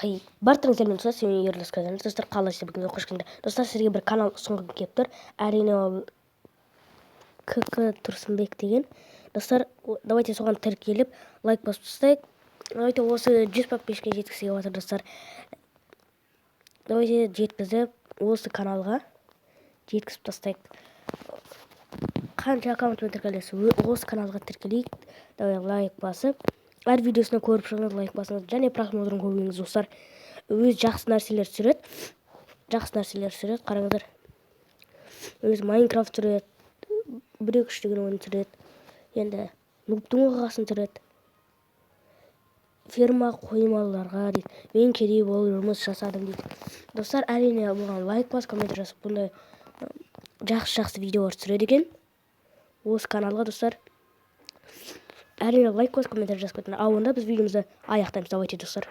Бартыңыздар, достар, сен ерлес қазан. Достар, қалайсыздар, бүгінгі қош келдіңдер. Достар, сізге бір канал ұсынғым келіп тұр. Әрине ол КК Тұрсынбек деген. Достар, давайте соған тіркеліп, лайк басып тастайық. Давайте осы 100 подписчикке жеткізуге жатыр, достар. Давайте жеткізіп, осы каналға жеткізіп тастайық. Қанша аккаунтпен тіркелесіз, осы каналға тіркелейік. Давай лайк басып. Әр видеосына көріп шығыңыз, лайк басыңыз. Және просмотрын көбейіңіз, достар. Өз жақсы нәрселер түсіреді. Қараңыздар. Өз Майнкрафт түсіреді. 1-2 деген ойын түсіреді. Енді нубтың оқиғасын түсіреді. Ферма қоймаларға дейді. Мен кедей болып жұмыс жасадым дейді. Достар, әрине бұған лайк бас, комментарий жасап, бұндай жақсы видеолар түсіреді екен. Осы каналға, достар. Әрине лайк бас, комментарий жазып кетіңдер. Ал онда біз видеомызды аяқтаймыз. Давайте, достар.